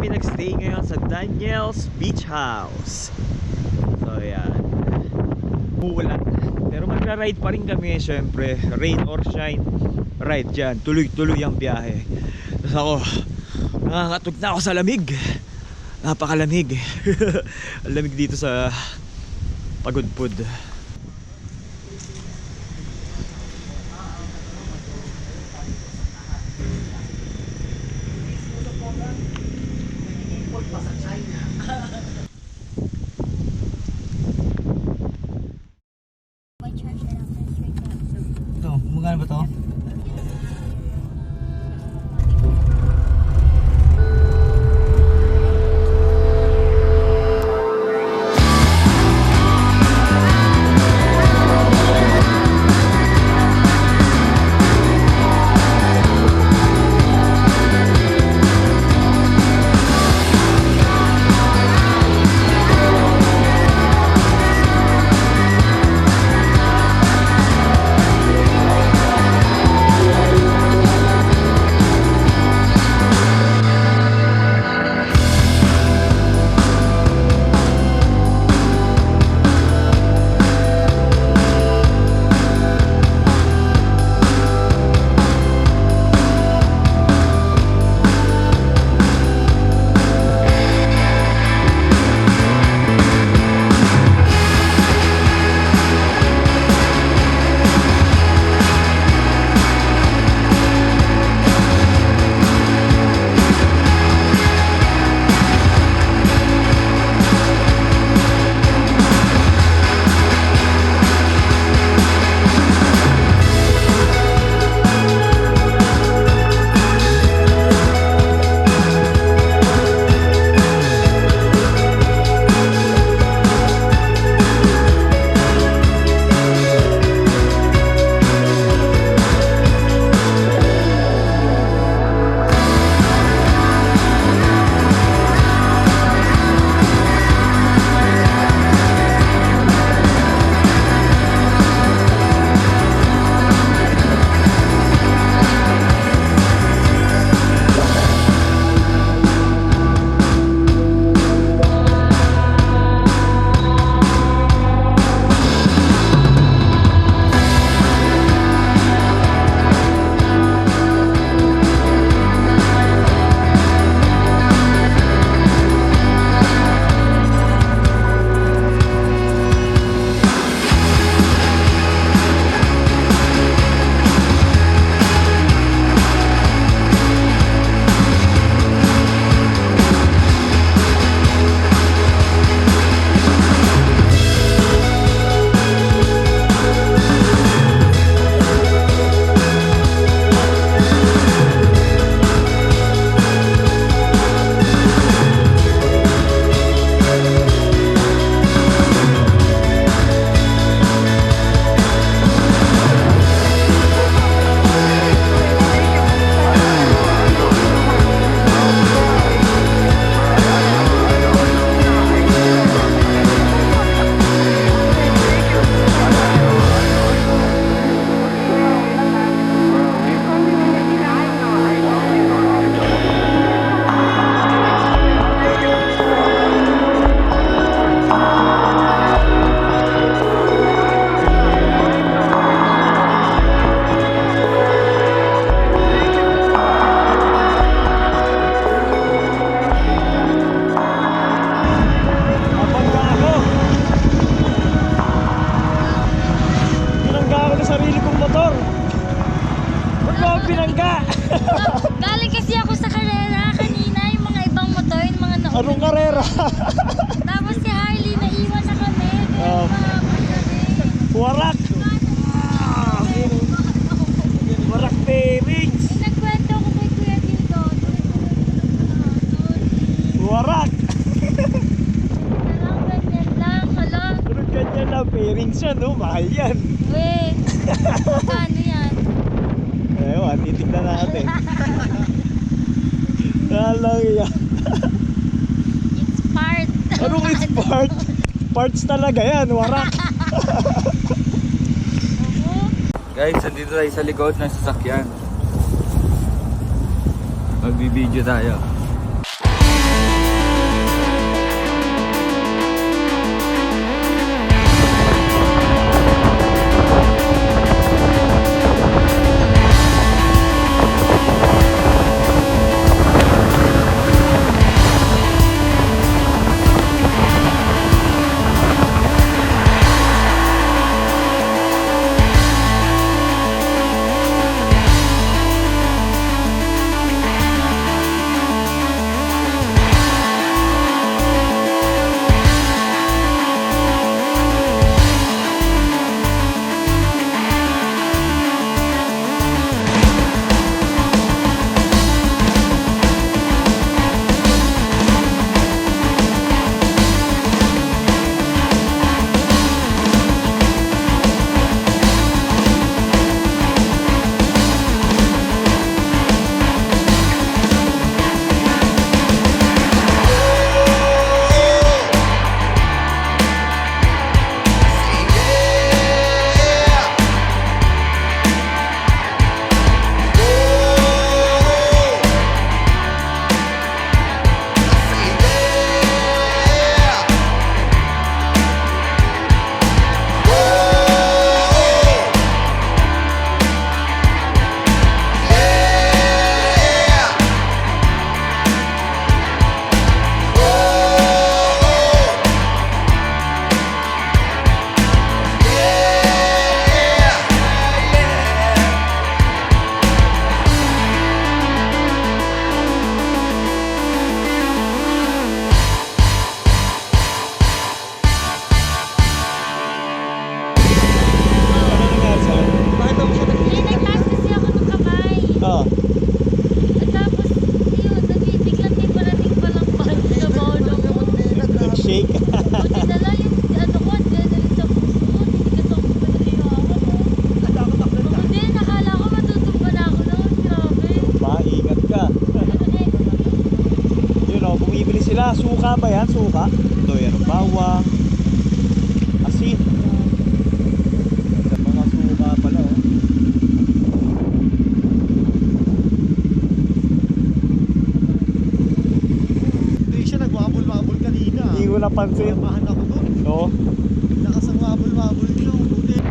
kami nagstay ngayon sa Daniel's Beach House. So yan, uulan, pero magra-ride pa rin kami. Syempre, rain or shine, ride dyan. Tuloy-tuloy ang biyahe. Tapos ako, nakakatog na ako sa lamig. Napakalamig. Ang lamig dito sa Pagudpud. Ito, magkano ba to? Anong karera? Tapos si Harley, naiwan na kami. Warak! Warak bearings! Nagkwento ko kay Kuya Dildo. Warak! Parang ganyan lang. Hala. Anong ganyan na bearings yan, no? Mahal yan. Wait. Paano yan? Ewan, titignan natin. Alang yan. It's part. Anong it's part? Parts talaga yan, warak. Guys, nandito tayo sa likod ng sasakyan. Magbibideo tayo. sila. Suka ba yan? Suka? Ito yan, bawang, asin. Mga suka pala, oh. Hindi siya nagwabol-wabol kanina. Hindi ko napansin. Namahan ako doon. No? Nakasang wabol-wabol niyo. Buti.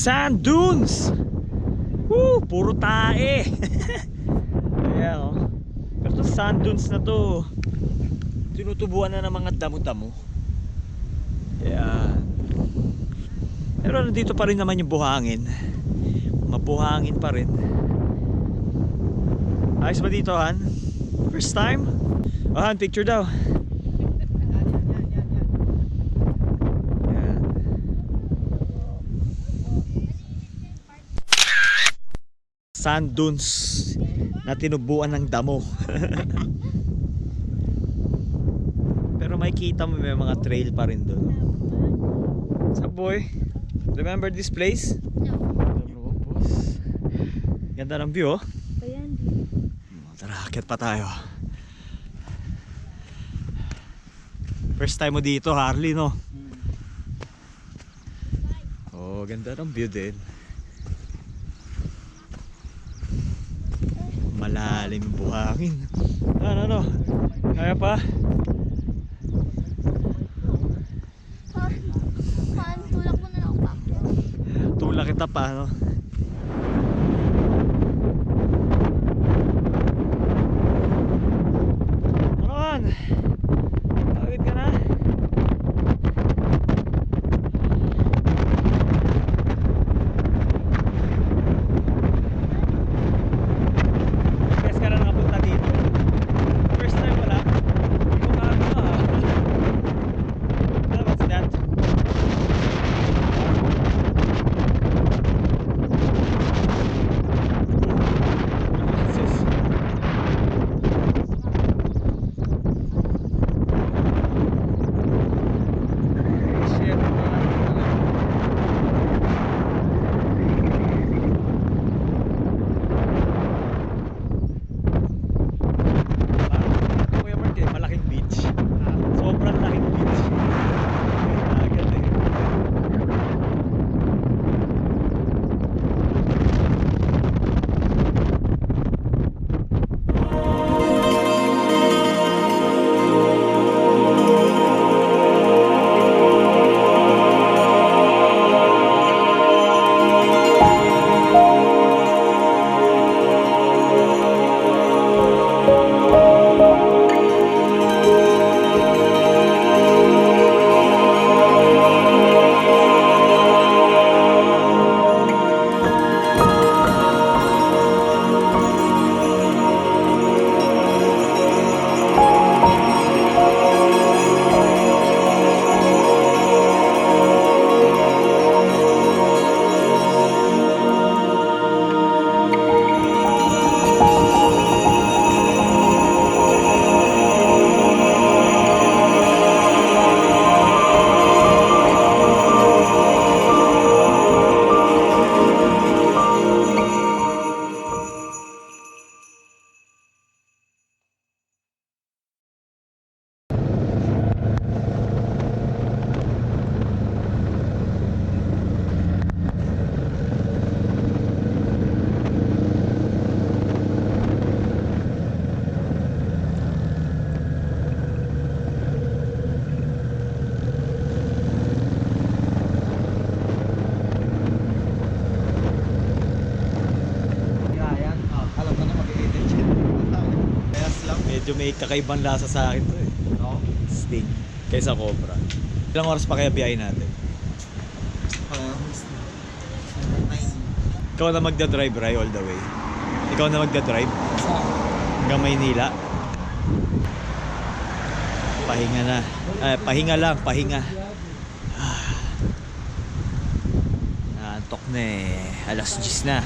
Sand dunes. Woo, puro tae. Ayan, oh. Pero to sand dunes na to, tinutubuan na ng mga damo-damo. Ayan. Pero nandito pa rin naman yung buhangin. Mabuhangin pa rin. Ayos ba dito, Han? First time? Oh, Han, picture daw. Ayan. Sand dunes na tinubuan ng damo. Pero makikita mo may mga trail pa rin doon. What's up, boy? Remember this place? No. Oh, boss. Ganda ng view, oh. Ayan. Tara, akit pa tayo. First time mo dito, Harley, no? Oh, ganda ng view din. Malalim yung buhangin. Ano? Kaya pa? Paano tulak mo na lang pa? Tulak kita pa, no? Ano? Tawid ka na? Guys ka na nakapunta dito. First time wala? Yung ano ah. Ano, what's that? may kakaibang lasa sa akin to eh. No? Sting. Kaysa Cobra. Ilang oras pa kaya biyahe natin? Ikaw na magdadrive, Ray, all the way. Ikaw na magdadrive hanggang Maynila. Pahinga na. Pahinga lang, pahinga. Naantok na eh. Alas 10 na.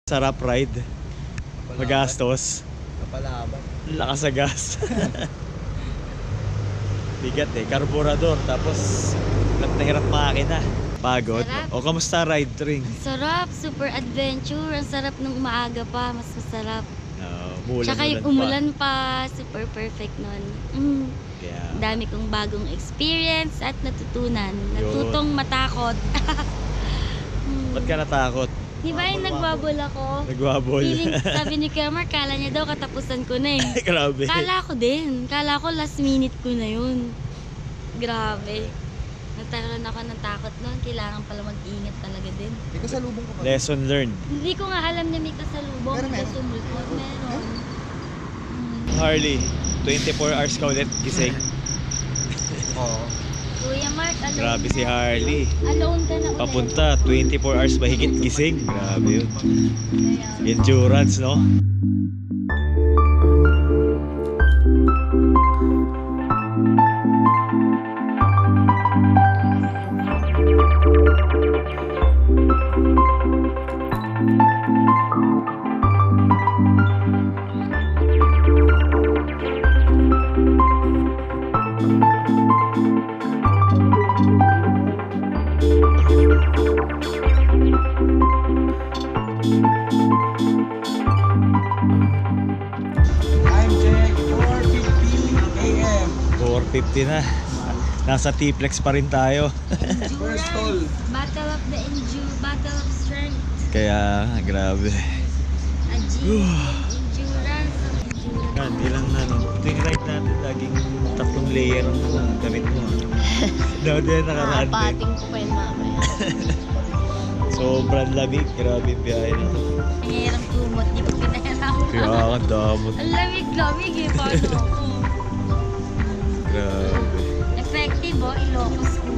Sarap ride. Magastos. Kapalaban. Lakas sa gas. Bigat eh. Karburador. Tapos hirap makina. Pagod. Sarap. O kamusta ride ring? Sarap, super adventure. Ang sarap nung umaaga pa, mas masarap. Umulan, Tsaka yung umulan pa, super perfect nun. Kaya, Dami kong bagong experience at natutunan. Yun. Natutong matakot. ba't ka natakot? Di ba yung nagbabol ako? Nagwabol. Feeling, sabi ni Kuya Mark, kala niya daw katapusan ko na eh. Grabe. Kala ko din. Kala ko last minute ko na yun. Grabe. Nagtaroon ako ng takot noon. Kailangan pala mag-ingat talaga din. May kasalubong ka pa. Lesson learned. Hindi ko nga alam na may kasalubong. Pero meron. Sumulpot. Meron. Harley, 24 hours ka ulit gising. Oo. Kuya Mark, alone Grabe si ka. Harley. Alone ka na ulit. Papunta, 24 hours mahigit gising. Grabe yun. Kaya, Endurance, no? Time check, 4:50 AM. 4:50 na. Nasa T-Flex pa rin tayo. First stall. Battle of the Battle of Strength. Kaya, grabe. Endurance. Endurance. Yan, di lang na, no? Ito yung ride natin, laging 3 layer ang damit mo. Daw din nakaraan din. Pating ko pa yun mamaya. Sobrang lamig, grabe yung biyahe na to. Nangyayarang kumot, di ko pinahiram. Kaya ka damot. Ang lamig-lamig eh, paano ako? Grabe. Effective oh, Ilocos ko.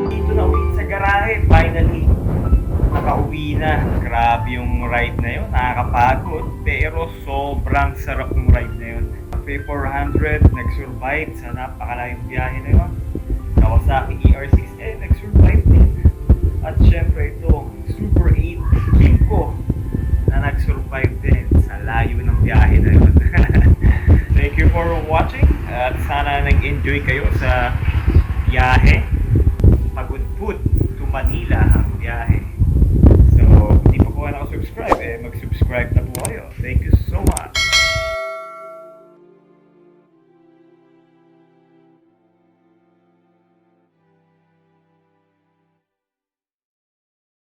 Dito na uwi sa garahe, finally. Nakauwi na. Grabe yung ride na yun. Nakakapagod. Pero sobrang sarap ng ride na yun. Pay 400, nag-survive sa napakalayong biyahe na yun. Kawasaki ER6, nag-survive din. At syempre ito, Super 8 Kimco na nag-survive din sa layo ng biyahe na yun. Thank you for watching at sana nag-enjoy kayo sa biyahe. Pagudpud to Manila ang biyahe. So, kung di pa po nakasubscribe, mag-subscribe na po kayo. Thank you so much.